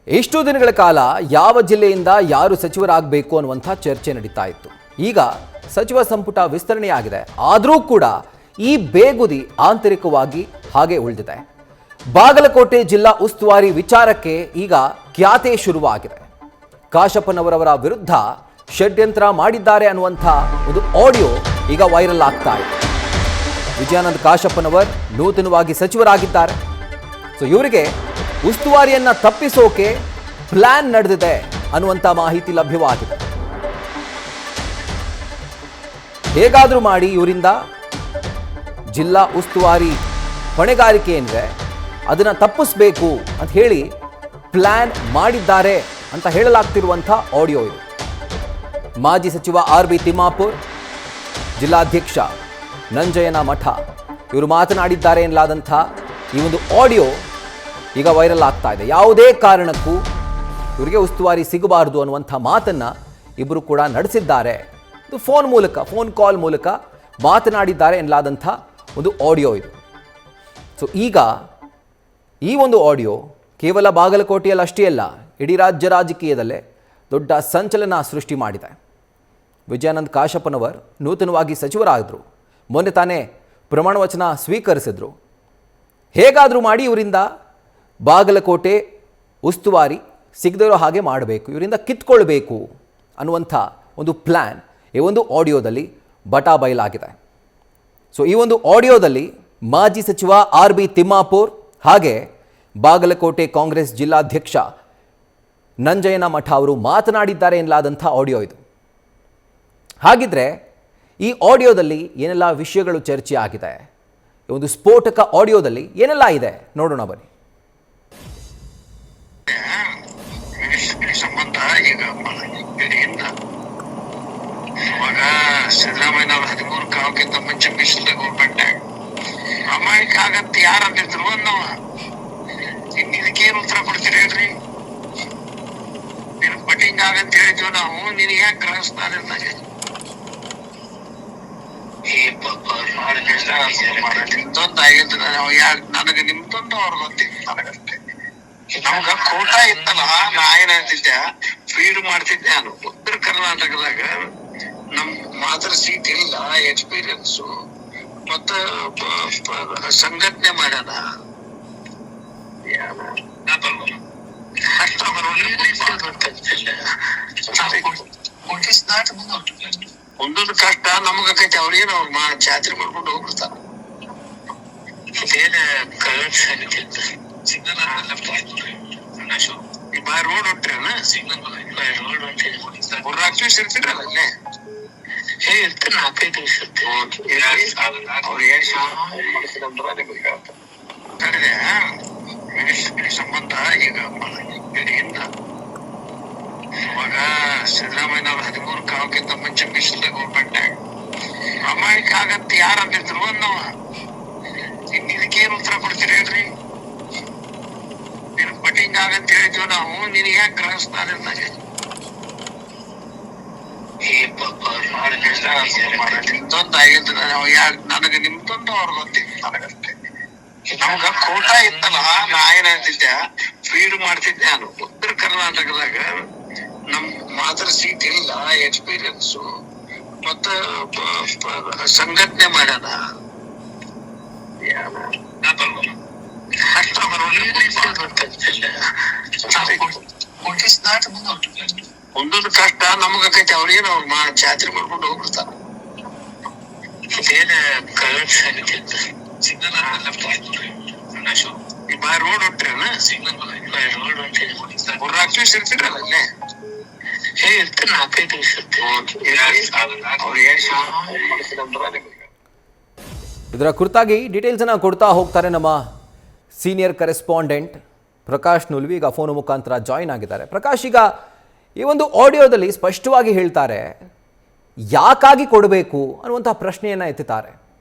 ಇಷ್ಟು ದಿನಗಳ ಕಾಲ ಯಾವ ಜಿಲ್ಲೆಯಿಂದ ಯಾರು ಸಚಿವರಾಗಬೇಕು ಅನ್ನುವಂಥ ಚರ್ಚೆ ನಡೀತಾ ಇತ್ತು. ಈಗ ಸಚಿವ ಸಂಪುಟ ವಿಸ್ತರಣೆಯಾಗಿದೆ. ಆದರೂ ಕೂಡ ಈ ಬೇಗುದಿ ಆಂತರಿಕವಾಗಿ ಹಾಗೆ ಉಳಿದಿದೆ. ಬಾಗಲಕೋಟೆ ಜಿಲ್ಲಾ ಉಸ್ತುವಾರಿ ವಿಚಾರಕ್ಕೆ ಈಗ ಖ್ಯಾತೆ ಶುರುವಾಗಿದೆ. ಕಾಶಪ್ಪನವರವರ ವಿರುದ್ಧ ಷಡ್ಯಂತ್ರ ಮಾಡಿದ್ದಾರೆ ಅನ್ನುವಂಥ ಒಂದು ಆಡಿಯೋ ಈಗ ವೈರಲ್ ಆಗ್ತಾ ಇದೆ. ವಿಜಯಾನಂದ ಕಾಶಪ್ಪನವರ್ ನೂತನವಾಗಿ ಸಚಿವರಾಗಿದ್ದಾರೆ. ಸೊ ಇವರಿಗೆ ಉಸ್ತುವಾರಿಯನ್ನ ತಪ್ಪಿಸೋಕೆ ಪ್ಲಾನ್ ನಡೆದಿದೆ ಅನ್ನುವಂಥ ಮಾಹಿತಿ ಲಭ್ಯವಾಗಿದೆ. ಹೇಗಾದರೂ ಮಾಡಿ ಇವರಿಂದ ಜಿಲ್ಲಾ ಉಸ್ತುವಾರಿ ಹೊಣೆಗಾರಿಕೆ ಏನಿದೆ ಅದನ್ನು ತಪ್ಪಿಸಬೇಕು ಅಂತ ಹೇಳಿ ಪ್ಲಾನ್ ಮಾಡಿದ್ದಾರೆ ಅಂತ ಹೇಳಲಾಗ್ತಿರುವಂಥ ಆಡಿಯೋ ಇದು. ಮಾಜಿ ಸಚಿವ RB ತಿಮ್ಮಾಪುರ್, ಜಿಲ್ಲಾಧ್ಯಕ್ಷ ನಂಜಯ್ಯನ ಮಠ ಇವರು ಮಾತನಾಡಿದ್ದಾರೆ ಎನ್ನಲಾದಂಥ ಈ ಒಂದು ಆಡಿಯೋ ಈಗ ವೈರಲ್ ಆಗ್ತಾ ಇದೆ. ಯಾವುದೇ ಕಾರಣಕ್ಕೂ ಇವರಿಗೆ ಉಸ್ತುವಾರಿ ಸಿಗಬಾರದು ಅನ್ನುವಂಥ ಮಾತನ್ನು ಇಬ್ಬರು ಕೂಡ ನಡೆಸಿದ್ದಾರೆ. ಇದು ಫೋನ್ ಕಾಲ್ ಮೂಲಕ ಮಾತನಾಡಿದ್ದಾರೆ ಎನ್ನಲಾದಂಥ ಒಂದು ಆಡಿಯೋ ಇದು. ಸೊ ಈಗ ಈ ಒಂದು ಆಡಿಯೋ ಕೇವಲ ಬಾಗಲಕೋಟೆಯಲ್ಲಿ ಅಷ್ಟೇ ಅಲ್ಲ, ಇಡೀ ರಾಜ್ಯ ರಾಜಕೀಯದಲ್ಲೇ ದೊಡ್ಡ ಸಂಚಲನ ಸೃಷ್ಟಿ ಮಾಡಿದೆ. ವಿಜಯಾನಂದ ಕಾಶಪ್ಪನವರ್ ನೂತನವಾಗಿ ಸಚಿವರಾದರು. ಮೊನ್ನೆ ತಾನೇ ಪ್ರಮಾಣ ವಚನ ಸ್ವೀಕರಿಸಿದ್ರು. ಹೇಗಾದರೂ ಮಾಡಿ ಇವರಿಂದ ಬಾಗಲಕೋಟೆ ಉಸ್ತುವಾರಿ ಸಿಗದಿರೋ ಹಾಗೆ ಮಾಡಬೇಕು, ಇವರಿಂದ ಕಿತ್ಕೊಳ್ಬೇಕು ಅನ್ನುವಂಥ ಒಂದು ಪ್ಲ್ಯಾನ್ ಈ ಒಂದು ಆಡಿಯೋದಲ್ಲಿ ಬಟಾ ಬಯಲಾಗಿದೆ. ಸೊ ಈ ಒಂದು ಆಡಿಯೋದಲ್ಲಿ ಮಾಜಿ ಸಚಿವ RB ತಿಮ್ಮಾಪುರ್ ಹಾಗೆ ಬಾಗಲಕೋಟೆ ಕಾಂಗ್ರೆಸ್ ಜಿಲ್ಲಾಧ್ಯಕ್ಷ ನಂಜಯ್ಯನ ಮಠ ಅವರು ಮಾತನಾಡಿದ್ದಾರೆ ಎನ್ನಲಾದಂಥ ಆಡಿಯೋ ಇದು. ಹಾಗಿದ್ರೆ ಈ ಆಡಿಯೋದಲ್ಲಿ ಏನೆಲ್ಲ ವಿಷಯಗಳು ಚರ್ಚೆ ಆಗಿದೆ, ಈ ಒಂದು ಸ್ಫೋಟಕ ಆಡಿಯೋದಲ್ಲಿ ಏನೆಲ್ಲ ಇದೆ ನೋಡೋಣ ಬನ್ನಿ. ಸಂಬಂಧ ಈಗ ಇವಾಗ ಸಿದ್ದರಾಮಯ್ಯ 13 ಕಾಲಕ್ಕಿಂತ ಮುಂಚೆ ಮೀಸಲು ಗೌರ್ಮೆಂಟ್ ಅಮಾಯಕ ಆಗತ್ತೆ ಯಾರಂದಿದ್ರು ಅನ್ನವ. ಇನ್ ಇದಕ್ಕೇನು ಉತ್ತರ ಕೊಡ್ತೀರಿ ಹೇಳ್ರಿ? ನೀನು ಕಟಿಂಗ್ ಆಗಂತ ಹೇಳಿದ್ವಿ ನಾವು, ನೀನ್ ಯಾಕೆ ಗ್ರಹಿಸ್ತಾರೆ ನಿಮ್ದೊಂದು ಆಗಿದ್ದು ನನಗೆ ನಿಮ್ದೊಂದು ಅವ್ರ ಗೊತ್ತಿತ್ತು ನನಗಷ್ಟೇ. ನಮ್ಗ ಕೋಟ ಇತ್ತಲ್ಲ, ನಾ ಏನ್ ಹೇಳ್ತಿದ್ದೆ, ಫೀಡ್ ಮಾಡ್ತಿದ್ದೆ ನಾನು. ಉತ್ತರ ಕರ್ನಾಟಕದಾಗ ನಮ್ ಮಾತ್ರ ಸೀಟ್ ಇಲ್ಲ, ಎಕ್ಸ್ಪೀರಿಯನ್ಸು ಮತ್ತ ಸಂಘಟನೆ ಮಾಡ್ಯಾನ. ಒಂದೊಂದು ಕಷ್ಟ ನಮಗೈತಿ, ಅವ್ರೇನು ಅವ್ರು ಜಾತ್ರೆ ಮಾಡ್ಕೊಂಡು ಹೋಗ್ಬಿಡ್ತಾರ. ರೋಡ್ ಹೊಂಟ್ರೇನ ಇರ್ತಿರಲ್ಲ ಅಲ್ಲೇ ಇರ್ತೀನಿ 4-5 ದಿವಸ ಸಂಬಂಧ ಈಗ ಇವಾಗ ಸಿದ್ದರಾಮಯ್ಯ 13 ಕಾಲಕ್ಕಿಂತ ಮುಂಚೆ ಮೀಸಲು ಗೌರ್ಮೆಂಟ್ ಅಮಾಯಕ ಆಗತ್ತೆ ಯಾರಂದಿದ್ರು ಅನ್ನವ. ಇನ್ ಇದಕ್ಕೇನು ಉತ್ತರ ಕೊಡ್ತೀರಿ ಹೇಳ್ರಿ? ನೀನು ಕಟಿಂಗ್ ಆಗಂತ ಹೇಳಿದ್ವಿ ನಾವು, ನೀನ್ ಯಾಕೆ ಗ್ರಹಿಸ್ತಾರೆ ನಿಮ್ದೊಂದು ಆಗಿದ್ದು ನನಗೆ ನಿಮ್ದೊಂದು ಅವ್ರ ಗೊತ್ತಿತ್ತು ನನಗಷ್ಟೇ. ನಮ್ಗ ಕೋಟ ಇತ್ತಲ್ಲ, ನಾ ಏನ್ ಹೇಳ್ತಿದ್ದೆ, ಫೀಡ್ ಮಾಡ್ತಿದ್ದೆ ನಾನು. ಉತ್ತರ ಕರ್ನಾಟಕದಾಗ ನಮ್ ಮಾತ್ರ ಸೀಟ್ ಇಲ್ಲ, ಎಕ್ಸ್ಪೀರಿಯನ್ಸು ಮತ್ತ ಸಂಘಟನೆ ಮಾಡ್ಯಾನ. ಒಂದೊಂದು ಕಷ್ಟ ನಮಗೈತಿ, ಅವ್ರೇನು ಅವ್ರು ಜಾತ್ರೆ ಮಾಡ್ಕೊಂಡು ಹೋಗ್ಬಿಡ್ತಾರ. ರೋಡ್ ಹೊಂಟ್ರೇನ ಇರ್ತಿರಲ್ಲ ಅಲ್ಲೇ ಇರ್ತೀನಿ 4-5 ದಿವಸ. ಇದರ ಕುರಿತಾಗಿ ಡೀಟೇಲ್ಸ್ ಅನ್ನು ಕೊಡ್ತಾ ಹೋಗ್ತಾರೆ ನಮ್ಮ ಸೀನಿಯರ್ ಕರೆಸ್ಪಾಂಡೆಂಟ್ ಪ್ರಕಾಶ್ ನುಲ್ವಿ. ಈಗ ಫೋನ್ ಮುಖಾಂತರ ಜಾಯಿನ್ ಆಗಿದ್ದಾರೆ. ಪ್ರಕಾಶ್, ಈಗ ಈ ಒಂದು ಆಡಿಯೋದಲ್ಲಿ ಸ್ಪಷ್ಟವಾಗಿ ಹೇಳ್ತಾರೆ ಯಾಕಾಗಿ ಕೊಡಬೇಕು ಅನ್ನುವಂಥ ಪ್ರಶ್ನೆಯನ್ನು ಎತ್ತುತ್ತಾರೆ.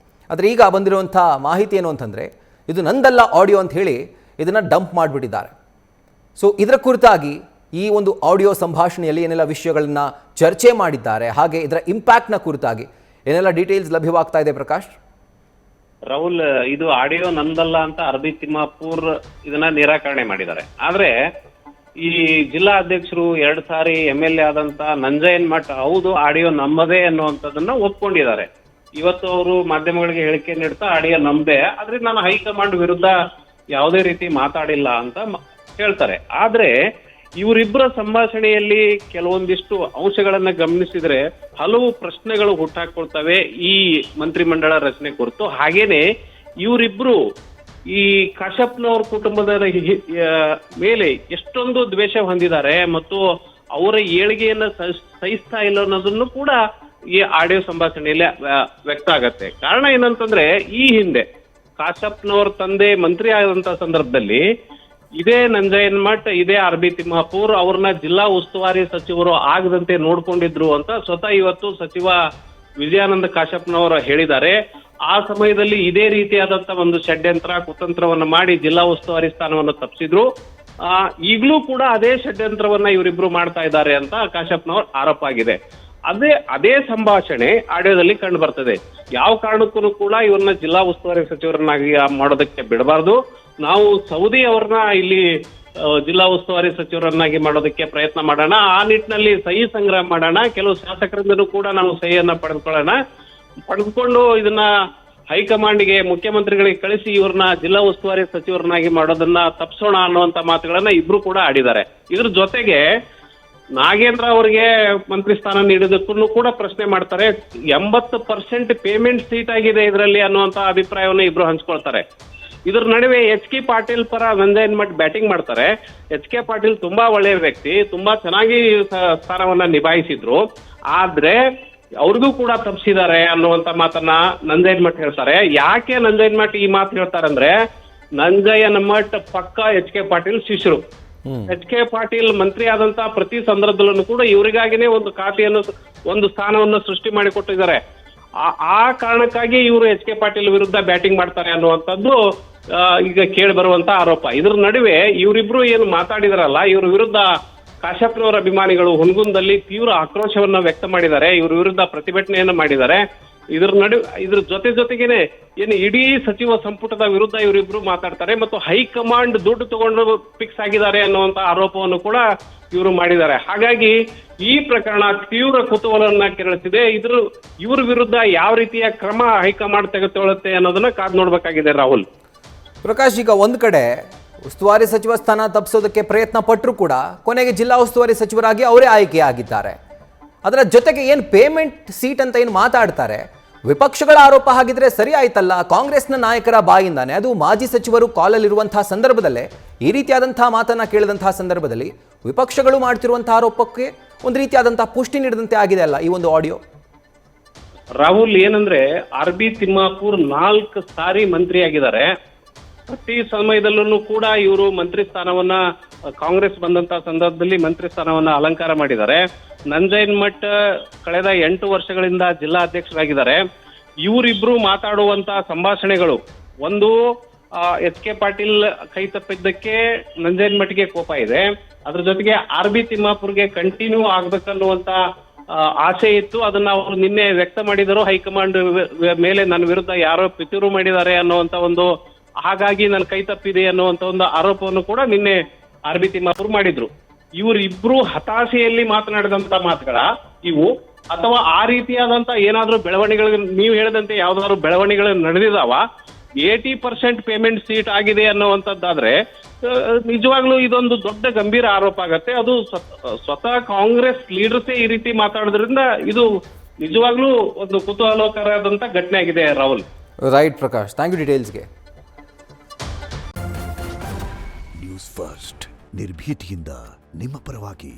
ಆದರೆ ಈಗ ಬಂದಿರುವಂಥ ಮಾಹಿತಿ ಏನು ಅಂತಂದರೆ, ಇದು ನಂದಲ್ಲ ಆಡಿಯೋ ಅಂತ ಹೇಳಿ ಇದನ್ನು ಡಂಪ್ ಮಾಡಿಬಿಟ್ಟಿದ್ದಾರೆ. ಸೊ ಇದರ ಕುರಿತಾಗಿ ಈ ಒಂದು ಆಡಿಯೋ ಸಂಭಾಷಣೆಯಲ್ಲಿ ಏನೆಲ್ಲ ವಿಷಯಗಳನ್ನ ಚರ್ಚೆ ಮಾಡಿದ್ದಾರೆ, ಹಾಗೆ ಇದರ ಇಂಪ್ಯಾಕ್ಟ್ನ ಕುರಿತಾಗಿ ಏನೆಲ್ಲ ಡೀಟೇಲ್ಸ್ ಲಭ್ಯವಾಗ್ತಾ ಇದೆ ಪ್ರಕಾಶ್? ರಾಹುಲ್, ಇದು ಆಡಿಯೋ ನಂದಲ್ಲ ಅಂತ RB ತಿಮ್ಮಾಪುರ್ ಇದನ್ನ ನಿರಾಕರಣೆ ಮಾಡಿದ್ದಾರೆ. ಆದ್ರೆ ಈ ಜಿಲ್ಲಾ ಅಧ್ಯಕ್ಷರು 2 ಸಾರಿ MLA ಆದಂತ ನಂಜಯ್ಯನ್ ಮಠ ಹೌದು ಆಡಿಯೋ ನಮ್ಮದೇ ಅನ್ನುವಂಥದ್ದನ್ನ ಒಪ್ಕೊಂಡಿದ್ದಾರೆ. ಇವತ್ತು ಅವರು ಮಾಧ್ಯಮಗಳಿಗೆ ಹೇಳಿಕೆ ನೀಡ್ತಾ ಆಡಿಯೋ ನಮ್ದೇ, ಆದ್ರೆ ನಾನು ಹೈಕಮಾಂಡ್ ವಿರುದ್ಧ ಯಾವುದೇ ರೀತಿ ಮಾತಾಡಿಲ್ಲ ಅಂತ ಹೇಳ್ತಾರೆ. ಆದ್ರೆ ಇವರಿಬ್ಬರ ಸಂಭಾಷಣೆಯಲ್ಲಿ ಕೆಲವೊಂದಿಷ್ಟು ಅಂಶಗಳನ್ನ ಗಮನಿಸಿದ್ರೆ ಹಲವು ಪ್ರಶ್ನೆಗಳು ಹುಟ್ಟಾಕೊಳ್ತವೆ ಈ ಮಂತ್ರಿಮಂಡಲ ರಚನೆ ಕುರಿತು. ಹಾಗೇನೆ ಇವರಿಬ್ರು ಈ ಕಾಶ್ಯಪ್ನವ್ರ ಕುಟುಂಬದ ಮೇಲೆ ಎಷ್ಟೊಂದು ದ್ವೇಷ ಹೊಂದಿದ್ದಾರೆ ಮತ್ತು ಅವರ ಏಳಿಗೆಯನ್ನ ಸಹಿಸ್ತಾ ಇಲ್ಲ ಅನ್ನೋದನ್ನು ಕೂಡ ಈ ಆಡಿಯೋ ಸಂಭಾಷಣೆಯಲ್ಲಿ ವ್ಯಕ್ತ ಆಗತ್ತೆ. ಕಾರಣ ಏನಂತಂದ್ರೆ ಈ ಹಿಂದೆ ಕಾಶ್ಯಪ್ನವ್ರ ತಂದೆ ಮಂತ್ರಿ ಆದಂತ ಸಂದರ್ಭದಲ್ಲಿ ಇದೇ ನಂಜಯ್ಯನ್ ಮಠ್, ಇದೇ RB ತಿಮ್ಮಾಪುರ್ ಅವ್ರನ್ನ ಜಿಲ್ಲಾ ಉಸ್ತುವಾರಿ ಸಚಿವರು ಆಗದಂತೆ ನೋಡ್ಕೊಂಡಿದ್ರು ಅಂತ ಸ್ವತಃ ಇವತ್ತು ಸಚಿವ ವಿಜಯಾನಂದ ಕಾಶ್ಯಪ್ನವರು ಹೇಳಿದ್ದಾರೆ. ಆ ಸಮಯದಲ್ಲಿ ಇದೇ ರೀತಿಯಾದಂತ ಒಂದು ಷಡ್ಯಂತ್ರ ಕುತಂತ್ರವನ್ನ ಮಾಡಿ ಜಿಲ್ಲಾ ಉಸ್ತುವಾರಿ ಸ್ಥಾನವನ್ನು ತಪ್ಪಿಸಿದ್ರು. ಈಗಲೂ ಕೂಡ ಅದೇ ಷಡ್ಯಂತ್ರವನ್ನ ಇವರಿಬ್ರು ಮಾಡ್ತಾ ಇದ್ದಾರೆ ಅಂತ ಕಾಶ್ಯಪ್ನವ್ರ ಆರೋಪ ಆಗಿದೆ. ಅದೇ ಸಂಭಾಷಣೆ ಆಡಿಯೋದಲ್ಲಿ ಕಂಡು ಬರ್ತದೆ. ಯಾವ ಕಾರಣಕ್ಕೂ ಕೂಡ ಇವ್ರನ್ನ ಜಿಲ್ಲಾ ಉಸ್ತುವಾರಿ ಸಚಿವರನ್ನಾಗಿ ಮಾಡೋದಕ್ಕೆ ಬಿಡಬಾರ್ದು. ನಾವು ಸೌದಿ ಅವ್ರನ್ನ ಇಲ್ಲಿ ಜಿಲ್ಲಾ ಉಸ್ತುವಾರಿ ಸಚಿವರನ್ನಾಗಿ ಮಾಡೋದಕ್ಕೆ ಪ್ರಯತ್ನ ಮಾಡೋಣ, ಆ ನಿಟ್ಟಿನಲ್ಲಿ ಸಹಿ ಸಂಗ್ರಹ ಮಾಡೋಣ, ಕೆಲವು ಶಾಸಕರಿಂದನೂ ಕೂಡ ನಾವು ಸಹಿಯನ್ನ ಪಡೆದುಕೊಂಡು ಇದನ್ನ ಹೈಕಮಾಂಡ್ಗೆ ಮುಖ್ಯಮಂತ್ರಿಗಳಿಗೆ ಕಳಿಸಿ ಇವ್ರನ್ನ ಜಿಲ್ಲಾ ಉಸ್ತುವಾರಿ ಸಚಿವರನ್ನಾಗಿ ಮಾಡೋದನ್ನ ತಪ್ಪಿಸೋಣ ಅನ್ನುವಂತ ಮಾತುಗಳನ್ನ ಇಬ್ರು ಕೂಡ ಆಡಿದ್ದಾರೆ. ಇದ್ರ ಜೊತೆಗೆ ನಾಗೇಂದ್ರ ಅವರಿಗೆ ಮಂತ್ರಿ ಸ್ಥಾನ ನೀಡೋದಕ್ಕೂ ಕೂಡ ಪ್ರಶ್ನೆ ಮಾಡ್ತಾರೆ. 80% ಪೇಮೆಂಟ್ ಸೀಟ್ ಆಗಿದೆ ಇದರಲ್ಲಿ ಅನ್ನುವಂತ ಅಭಿಪ್ರಾಯವನ್ನು ಇಬ್ರು ಹಂಚ್ಕೊಳ್ತಾರೆ. ಇದ್ರ ನಡುವೆ HK ಪಾಟೀಲ್ ಪರ ನಂಜಯ್ಯನ್ ಮಠ್ ಬ್ಯಾಟಿಂಗ್ ಮಾಡ್ತಾರೆ. HK ಪಾಟೀಲ್ ತುಂಬಾ ಒಳ್ಳೆಯ ವ್ಯಕ್ತಿ, ತುಂಬಾ ಚೆನ್ನಾಗಿ ಸ್ಥಾನವನ್ನ ನಿಭಾಯಿಸಿದ್ರು, ಆದ್ರೆ ಅವ್ರಿಗೂ ಕೂಡ ತಪ್ಪಿಸಿದ್ದಾರೆ ಅನ್ನುವಂತ ಮಾತನ್ನ ನಂಜಯ್ಯನ್ ಮಠ್ ಹೇಳ್ತಾರೆ. ಯಾಕೆ ನಂಜಯ್ಯನ್ ಮಠ್ ಈ ಮಾತು ಹೇಳ್ತಾರೆ ಅಂದ್ರೆ, ನಂಜಯ್ಯನ್ ಮಠ್ ಪಕ್ಕ HK ಪಾಟೀಲ್ ಶಿಷ್ಯರು. HK ಪಾಟೀಲ್ ಮಂತ್ರಿ ಆದಂತ ಪ್ರತಿ ಸಂದರ್ಭದಲ್ಲೂ ಕೂಡ ಇವರಿಗಾಗಿನೇ ಒಂದು ಖಾತೆಯನ್ನು, ಒಂದು ಸ್ಥಾನವನ್ನು ಸೃಷ್ಟಿ ಮಾಡಿಕೊಟ್ಟಿದ್ದಾರೆ. ಆ ಕಾರಣಕ್ಕಾಗಿ ಇವರು HK ಪಾಟೀಲ್ ವಿರುದ್ಧ ಬ್ಯಾಟಿಂಗ್ ಮಾಡ್ತಾರೆ ಅನ್ನುವಂಥದ್ದು ಈಗ ಕೇಳಿ ಬರುವಂತ ಆರೋಪ. ಇದ್ರ ನಡುವೆ ಇವರಿಬ್ರು ಏನು ಮಾತಾಡಿದಾರಲ್ಲ, ಇವ್ರ ವಿರುದ್ಧ ಕಾಶ್ಯಪ್ನವರ ಅಭಿಮಾನಿಗಳು ಹುನಗುಂದದಲ್ಲಿ ತೀವ್ರ ಆಕ್ರೋಶವನ್ನ ವ್ಯಕ್ತ ಮಾಡಿದ್ದಾರೆ, ಇವ್ರ ವಿರುದ್ಧ ಪ್ರತಿಭಟನೆಯನ್ನ ಮಾಡಿದ್ದಾರೆ. ಇದ್ರ ಜೊತೆಗೇನೆ ಏನು ಇಡೀ ಸಚಿವ ಸಂಪುಟದ ವಿರುದ್ಧ ಇವರಿಬ್ರು ಮಾತಾಡ್ತಾರೆ ಮತ್ತು ಹೈಕಮಾಂಡ್ ದುಡ್ಡು ತಗೊಂಡು ಫಿಕ್ಸ್ ಆಗಿದ್ದಾರೆ ಅನ್ನುವಂತ ಆರೋಪವನ್ನು ಕೂಡ ಇವರು ಮಾಡಿದ್ದಾರೆ. ಹಾಗಾಗಿ ಈ ಪ್ರಕರಣ ತೀವ್ರ ಕುತೂಹಲವನ್ನ ಕೆರಳಿಸಿದೆ. ಇವ್ರ ವಿರುದ್ಧ ಯಾವ ರೀತಿಯ ಕ್ರಮ ಹೈಕಮಾಂಡ್ ತೆಗೆದುಕೊಳ್ಳುತ್ತೆ ಅನ್ನೋದನ್ನ ಕಾದ್ ನೋಡ್ಬೇಕಾಗಿದೆ. ರಾಹುಲ್, ಪ್ರಕಾಶ್, ಈಗ ಒಂದು ಕಡೆ ಉಸ್ತುವಾರಿ ಸಚಿವ ಸ್ಥಾನ ತಪ್ಪಿಸೋದಕ್ಕೆ ಪ್ರಯತ್ನ ಪಟ್ಟರು ಕೂಡ ಕೊನೆಗೆ ಜಿಲ್ಲಾ ಉಸ್ತುವಾರಿ ಸಚಿವರಾಗಿ ಅವರೇ ಆಯ್ಕೆಯಾಗಿದ್ದಾರೆ. ಅದರ ಜೊತೆಗೆ ಏನು ಪೇಮೆಂಟ್ ಸೀಟ್ ಅಂತ ಏನು ಮಾತಾಡ್ತಾರೆ, ವಿಪಕ್ಷಗಳ ಆರೋಪ ಹಾಗಿದ್ರೆ ಸರಿ ಆಯ್ತಲ್ಲ, ಕಾಂಗ್ರೆಸ್ನ ನಾಯಕರ ಬಾಯಿಂದಾನೆ, ಅದು ಮಾಜಿ ಸಚಿವರು ಕಾಲಲ್ಲಿರುವಂತಹ ಸಂದರ್ಭದಲ್ಲೇ ಈ ರೀತಿಯಾದಂತಹ ಮಾತನ್ನ ಕೇಳಿದಂತಹ ಸಂದರ್ಭದಲ್ಲಿ ವಿಪಕ್ಷಗಳು ಮಾಡ್ತಿರುವಂತಹ ಆರೋಪಕ್ಕೆ ಒಂದು ರೀತಿಯಾದಂತಹ ಪುಷ್ಟಿ ನೀಡಿದಂತೆ ಆಗಿದೆ ಅಲ್ಲ ಈ ಒಂದು ಆಡಿಯೋ. ರಾಹುಲ್, ಏನಂದ್ರೆ RB ತಿಮ್ಮಾಪುರ್ 4 ಸಾರಿ ಮಂತ್ರಿ ಆಗಿದ್ದಾರೆ. ಪ್ರತಿ ಸಮಯದಲ್ಲೂ ಕೂಡ ಇವರು ಮಂತ್ರಿ ಸ್ಥಾನವನ್ನ, ಕಾಂಗ್ರೆಸ್ ಬಂದಂತ ಸಂದರ್ಭದಲ್ಲಿ ಮಂತ್ರಿ ಸ್ಥಾನವನ್ನ ಅಲಂಕಾರ ಮಾಡಿದ್ದಾರೆ. ನಂಜಯ್ಯನ್ ಮಠ್ ಕಳೆದ 8 ವರ್ಷಗಳಿಂದ ಜಿಲ್ಲಾ ಅಧ್ಯಕ್ಷರಾಗಿದ್ದಾರೆ. ಇವರಿಬ್ರು ಮಾತಾಡುವಂತ ಸಂಭಾಷಣೆಗಳು, ಒಂದು HK ಪಾಟೀಲ್ ಕೈ ತಪ್ಪಿದ್ದಕ್ಕೆ ನಂಜಯ್ಯನ್ ಮಠ್ಗೆ ಕೋಪ ಇದೆ, ಅದ್ರ ಜೊತೆಗೆ RB ತಿಮ್ಮಾಪುರ್ಗೆ ಕಂಟಿನ್ಯೂ ಆಗ್ಬೇಕನ್ನುವಂತ ಆಸೆ ಇತ್ತು. ಅದನ್ನ ಅವರು ನಿನ್ನೆ ವ್ಯಕ್ತ ಮಾಡಿದರು. ಹೈಕಮಾಂಡ್ ಮೇಲೆ ನನ್ನ ವಿರುದ್ಧ ಯಾರೋ ಪಿತೂರು ಮಾಡಿದ್ದಾರೆ ಅನ್ನುವಂತ ಒಂದು, ಹಾಗಾಗಿ ನನ್ನ ಕೈ ತಪ್ಪಿದೆ ಅನ್ನುವಂತ ಒಂದು ಆರೋಪವನ್ನು ಕೂಡ ನಿನ್ನೆ RB ತಿಮ್ಮಾಪುರ್ ಮಾಡಿದ್ರು. ಇವರಿಬ್ರು ಹತಾಶೆಯಲ್ಲಿ ಮಾತನಾಡಿದಂತ ಮಾತುಗಳ ಇವು, ಅಥವಾ ಆ ರೀತಿಯಾದಂತ ಏನಾದ್ರೂ ಬೆಳವಣಿಗೆಗಳು, ನೀವು ಹೇಳಿದಂತೆ ಯಾವ್ದಾದ್ರು ಬೆಳವಣಿಗೆಗಳು ನಡೆದಿದಾವ, 80% ಪೇಮೆಂಟ್ ಸೀಟ್ ಆಗಿದೆ ಅನ್ನುವಂಥದ್ದಾದ್ರೆ ನಿಜವಾಗ್ಲೂ ಇದೊಂದು ದೊಡ್ಡ ಗಂಭೀರ ಆರೋಪ ಆಗತ್ತೆ. ಅದು ಸ್ವತಃ ಕಾಂಗ್ರೆಸ್ ಲೀಡರ್ಸೇ ಈ ರೀತಿ ಮಾತಾಡೋದ್ರಿಂದ ಇದು ನಿಜವಾಗ್ಲೂ ಒಂದು ಕುತೂಹಲಕರವಾದಂತ ಘಟನೆ ಆಗಿದೆ. Rahul, right Prakash, thank you ಡೀಟೇಲ್ಸ್ಗೆ. ನ್ಯೂಸ್ ಫಸ್ಟ್ ನಿರ್ಭೀತಿಯಿಂದ ನಿಮ್ಮ ಪರವಾಗಿ.